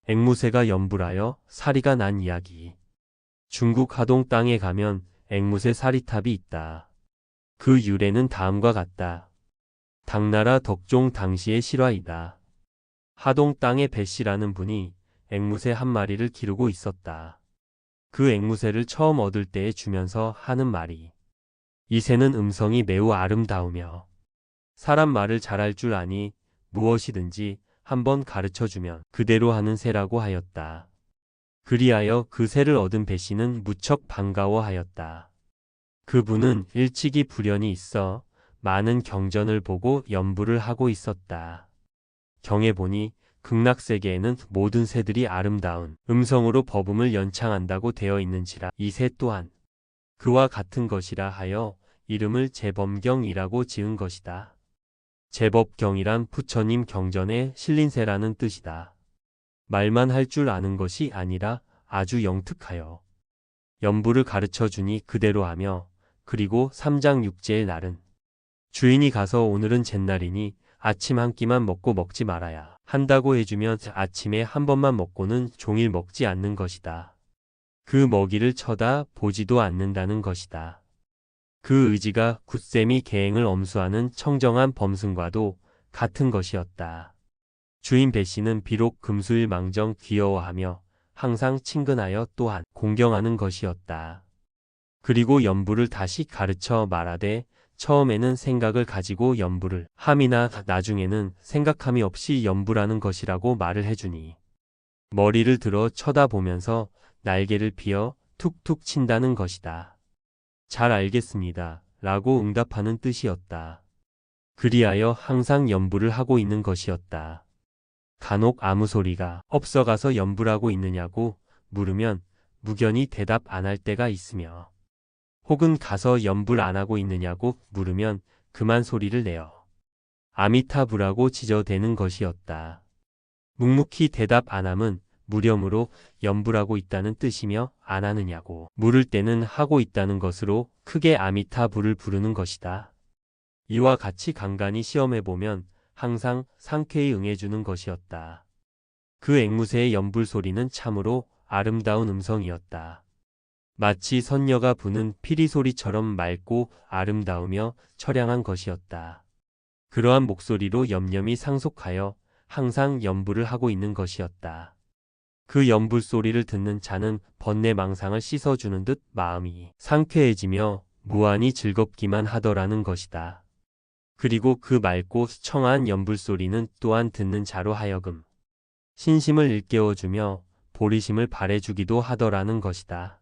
앵무새가 연불하여 사리가 난 이야기. 중국 하동 땅에 가면 앵무새 사리탑이 있다. 그 유래는 다음과 같다. 당나라 덕종 당시의 실화이다. 하동 땅의 배씨라는 분이 앵무새 한 마리를 기르고 있었다. 그 앵무새를 처음 얻을 때에 주면서 하는 말이, 이 새는 음성이 매우 아름다우며 사람 말을 잘할 줄 아니 무엇이든지 한번 가르쳐주면 그대로 하는 새라고 하였다. 그리하여 그 새를 얻은 배씨는 무척 반가워하였다. 그분은 일찍이 불연이 있어 많은 경전을 보고 연불을 하고 있었다. 경에 보니 극락세계에는 모든 새들이 아름다운 음성으로 법음을 연창한다고 되어 있는지라 이 새 또한 그와 같은 것이라 하여 이름을 재범경이라고 지은 것이다. 재법경이란 부처님 경전에 실린 새라는 뜻이다. 말만 할 줄 아는 것이 아니라 아주 영특하여 연불을 가르쳐 주니 그대로 하며, 그리고 삼장육제의 날은 주인이 가서 오늘은 잿날이니 아침 한 끼만 먹고 먹지 말아야 한다고 해주면 아침에 한 번만 먹고는 종일 먹지 않는 것이다. 그 먹이를 쳐다 보지도 않는다는 것이다. 그 의지가 굳셈이 계행을 엄수하는 청정한 범승과도 같은 것이었다. 주인 배씨는 비록 금수일망정 귀여워하며 항상 친근하여 또한 공경하는 것이었다. 그리고 연불을 다시 가르쳐 말하되 처음에는 생각을 가지고 연불을 함이나 나중에는 생각함이 없이 연불하는 것이라고 말을 해주니 머리를 들어 쳐다보면서 날개를 피어 툭툭 친다는 것이다. 잘 알겠습니다. 라고 응답하는 뜻이었다. 그리하여 항상 연불을 하고 있는 것이었다. 간혹 아무 소리가 없어가서 연불하고 있느냐고 물으면 무견히 대답 안 할 때가 있으며, 혹은 가서 연불 안 하고 있느냐고 물으면 그만 소리를 내어 아미타불하고 지저대는 것이었다. 묵묵히 대답 안 함은 무렴으로 연불하고 있다는 뜻이며, 안 하느냐고 물을 때는 하고 있다는 것으로 크게 아미타불을 부르는 것이다. 이와 같이 간간히 시험해보면 항상 상쾌히 응해주는 것이었다. 그 앵무새의 연불 소리는 참으로 아름다운 음성이었다. 마치 선녀가 부는 피리 소리처럼 맑고 아름다우며 처량한 것이었다. 그러한 목소리로 염염이 상속하여 항상 연불을 하고 있는 것이었다. 그 연불 소리를 듣는 자는 번뇌망상을 씻어주는 듯 마음이 상쾌해지며 무한히 즐겁기만 하더라는 것이다. 그리고 그 맑고 청아한 연불 소리는 또한 듣는 자로 하여금 신심을 일깨워주며 보리심을 발해주기도 하더라는 것이다.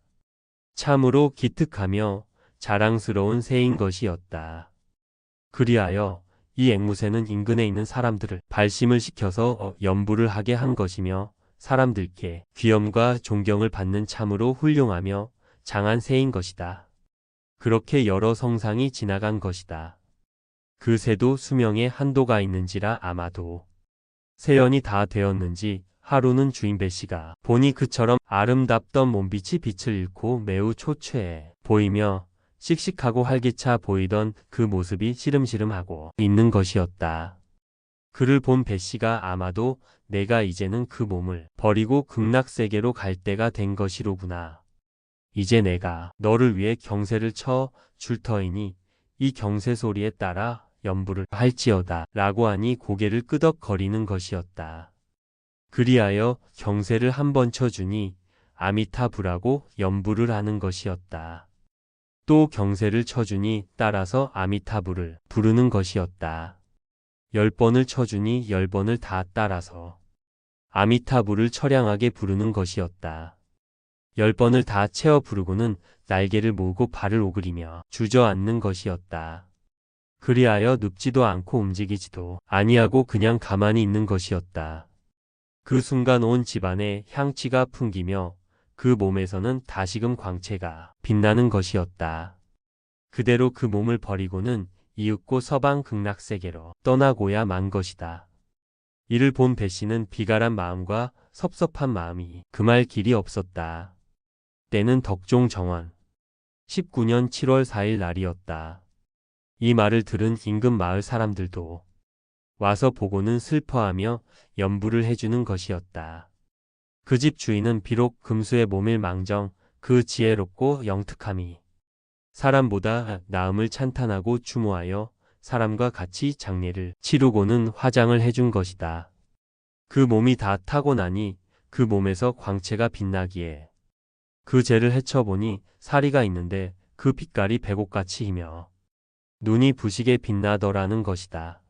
참으로 기특하며 자랑스러운 새인 것이었다. 그리하여 이 앵무새는 인근에 있는 사람들을 발심을 시켜서 연불을 하게 한 것이며, 사람들께 귀염과 존경을 받는 참으로 훌륭하며 장한 새인 것이다. 그렇게 여러 성상이 지나간 것이다. 그 새도 수명에 한도가 있는지라 아마도 세연이 다 되었는지 하루는 주인 배씨가 보니 그처럼 아름답던 몸빛이 빛을 잃고 매우 초췌해 보이며 씩씩하고 활기차 보이던 그 모습이 시름시름하고 있는 것이었다. 그를 본 배씨가 아마도 내가 이제는 그 몸을 버리고 극락세계로 갈 때가 된 것이로구나. 이제 내가 너를 위해 경세를 쳐 줄 터이니 이 경세 소리에 따라 연불을 할지어다 라고 하니 고개를 끄덕거리는 것이었다. 그리하여 경세를 한 번 쳐주니 아미타불하고 연불을 하는 것이었다. 또 경세를 쳐주니 따라서 아미타불을 부르는 것이었다. 10번을 쳐주니 10번을 다 따라서 아미타불을 처량하게 부르는 것이었다. 10번을 다 채워 부르고는 날개를 모으고 발을 오그리며 주저앉는 것이었다. 그리하여 눕지도 않고 움직이지도 아니하고 그냥 가만히 있는 것이었다. 그 순간 온 집안에 향취가 풍기며 그 몸에서는 다시금 광채가 빛나는 것이었다. 그대로 그 몸을 버리고는 이윽고 서방 극락세계로 떠나고야 만 것이다. 이를 본 배씨는 비갈한 마음과 섭섭한 마음이 금할 길이 없었다. 때는 덕종 정원 19년 7월 4일 날이었다. 이 말을 들은 인근 마을 사람들도 와서 보고는 슬퍼하며 연불을 해주는 것이었다. 그 집 주인은 비록 금수의 몸일 망정 그 지혜롭고 영특함이 사람보다 나음을 찬탄하고 추모하여 사람과 같이 장례를 치르고는 화장을 해준 것이다. 그 몸이 다 타고나니 그 몸에서 광채가 빛나기에 그 죄를 헤쳐보니 사리가 있는데 그 빛깔이 백옥같이 희며 눈이 부시게 빛나더라는 것이다.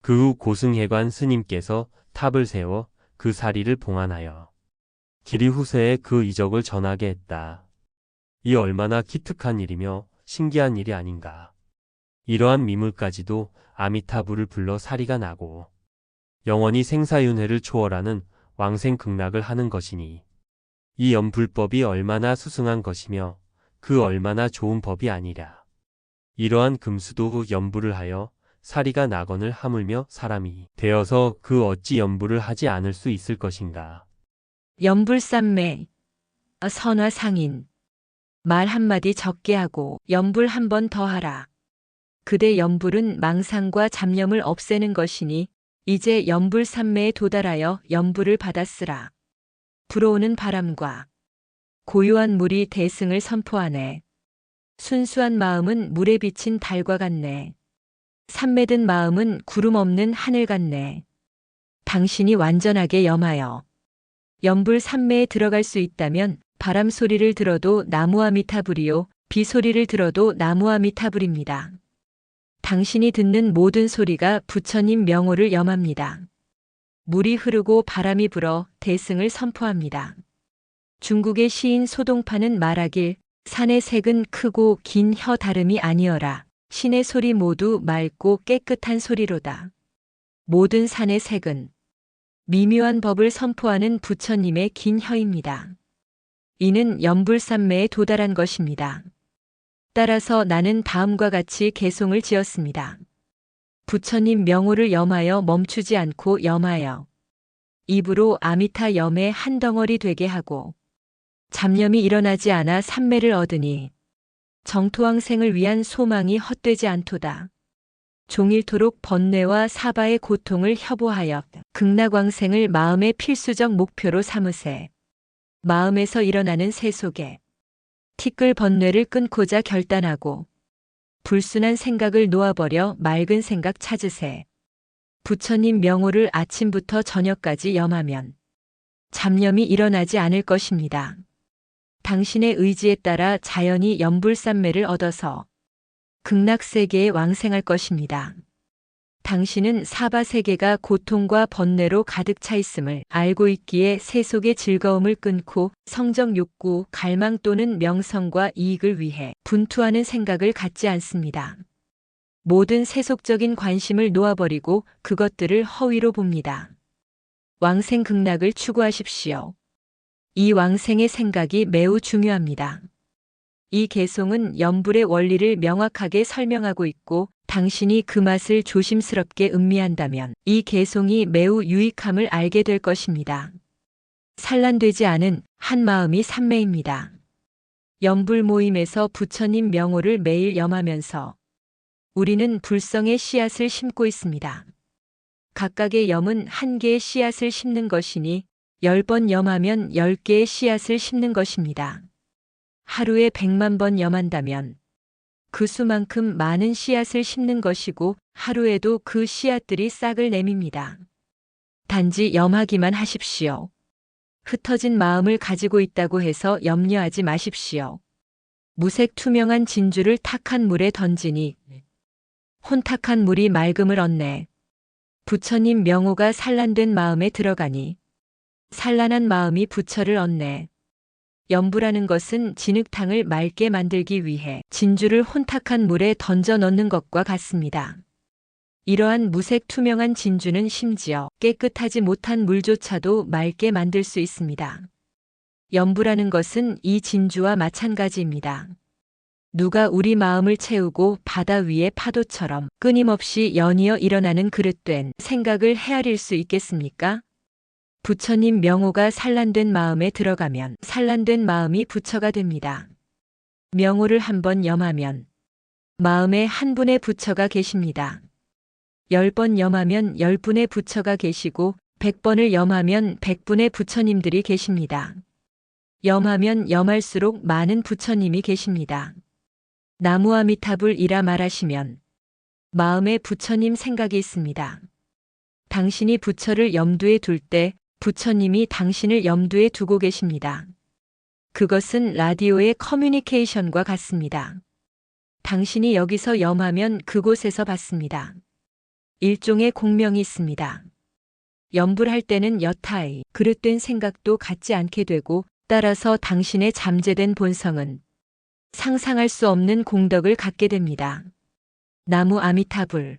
그 후 고승혜관 스님께서 탑을 세워 그 사리를 봉안하여 길이 후세에 그 이적을 전하게 했다. 이 얼마나 기특한 일이며 신기한 일이 아닌가. 이러한 미물까지도 아미타불을 불러 사리가 나고 영원히 생사윤회를 초월하는 왕생극락을 하는 것이니 이 염불법이 얼마나 수승한 것이며 그 얼마나 좋은 법이 아니랴. 이러한 금수도 염불을 하여 사리가 나건을 하물며 사람이 되어서 그 어찌 염불을 하지 않을 수 있을 것인가. 염불삼매, 선화상인. 말 한마디 적게 하고 염불 한 번 더 하라. 그대 염불은 망상과 잡념을 없애는 것이니 이제 염불삼매에 도달하여 염불을 받았으라. 불어오는 바람과 고요한 물이 대승을 선포하네. 순수한 마음은 물에 비친 달과 같네. 삼매든 마음은 구름 없는 하늘 같네. 당신이 완전하게 염하여 염불 삼매에 들어갈 수 있다면 바람 소리를 들어도 나무아미타불이요, 비 소리를 들어도 나무아미타불입니다. 당신이 듣는 모든 소리가 부처님 명호를 염합니다. 물이 흐르고 바람이 불어 대승을 선포합니다. 중국의 시인 소동파는 말하길 산의 색은 크고 긴 혀 다름이 아니어라. 신의 소리 모두 맑고 깨끗한 소리로다. 모든 산의 색은 미묘한 법을 선포하는 부처님의 긴 혀입니다. 이는 염불삼매에 도달한 것입니다. 따라서 나는 다음과 같이 개송을 지었습니다. 부처님 명호를 염하여 멈추지 않고 염하여 입으로 아미타 염의 한 덩어리 되게 하고 잡념이 일어나지 않아 삼매를 얻으니 정토왕생을 위한 소망이 헛되지 않도다. 종일토록 번뇌와 사바의 고통을 협오하여 극락왕생을 마음의 필수적 목표로 삼으세. 마음에서 일어나는 세속에 티끌 번뇌를 끊고자 결단하고 불순한 생각을 놓아버려 맑은 생각 찾으세. 부처님 명호를 아침부터 저녁까지 염하면 잡념이 일어나지 않을 것입니다. 당신의 의지에 따라 자연히 염불삼매를 얻어서 극락세계에 왕생할 것입니다. 당신은 사바세계가 고통과 번뇌로 가득 차 있음을 알고 있기에 세속의 즐거움을 끊고 성적 욕구, 갈망 또는 명성과 이익을 위해 분투하는 생각을 갖지 않습니다. 모든 세속적인 관심을 놓아버리고 그것들을 허위로 봅니다. 왕생 극락을 추구하십시오. 이 왕생의 생각이 매우 중요합니다. 이 개송은 염불의 원리를 명확하게 설명하고 있고 당신이 그 맛을 조심스럽게 음미한다면 이 개송이 매우 유익함을 알게 될 것입니다. 산란되지 않은 한 마음이 삼매입니다. 염불 모임에서 부처님 명호를 매일 염하면서 우리는 불성의 씨앗을 심고 있습니다. 각각의 염은 한 개의 씨앗을 심는 것이니 10번 염하면 10개의 씨앗을 심는 것입니다. 하루에 100만 번 염한다면 그 수만큼 많은 씨앗을 심는 것이고 하루에도 그 씨앗들이 싹을 내밉니다. 단지 염하기만 하십시오. 흩어진 마음을 가지고 있다고 해서 염려하지 마십시오. 무색 투명한 진주를 탁한 물에 던지니 혼탁한 물이 맑음을 얻네. 부처님 명호가 산란된 마음에 들어가니 산란한 마음이 부처를 얻네. 염불하는 것은 진흙탕을 맑게 만들기 위해 진주를 혼탁한 물에 던져 넣는 것과 같습니다. 이러한 무색 투명한 진주는 심지어 깨끗하지 못한 물조차도 맑게 만들 수 있습니다. 염불하는 것은 이 진주와 마찬가지입니다. 누가 우리 마음을 채우고 바다 위의 파도처럼 끊임없이 연이어 일어나는 그릇된 생각을 헤아릴 수 있겠습니까? 부처님 명호가 산란된 마음에 들어가면 산란된 마음이 부처가 됩니다. 명호를 한번 염하면 마음에 한 분의 부처가 계십니다. 10번 염하면 10분의 부처가 계시고 100번을 염하면 100분의 부처님들이 계십니다. 염하면 염할수록 많은 부처님이 계십니다. 나무아미타불이라 말하시면 마음에 부처님 생각이 있습니다. 당신이 부처를 염두에 둘 때 부처님이 당신을 염두에 두고 계십니다. 그것은 라디오의 커뮤니케이션과 같습니다. 당신이 여기서 염하면 그곳에서 받습니다. 일종의 공명이 있습니다. 염불 할 때는 여타의 그릇된 생각도 갖지 않게 되고 따라서 당신의 잠재된 본성은 상상할 수 없는 공덕을 갖게 됩니다. 나무 아미타불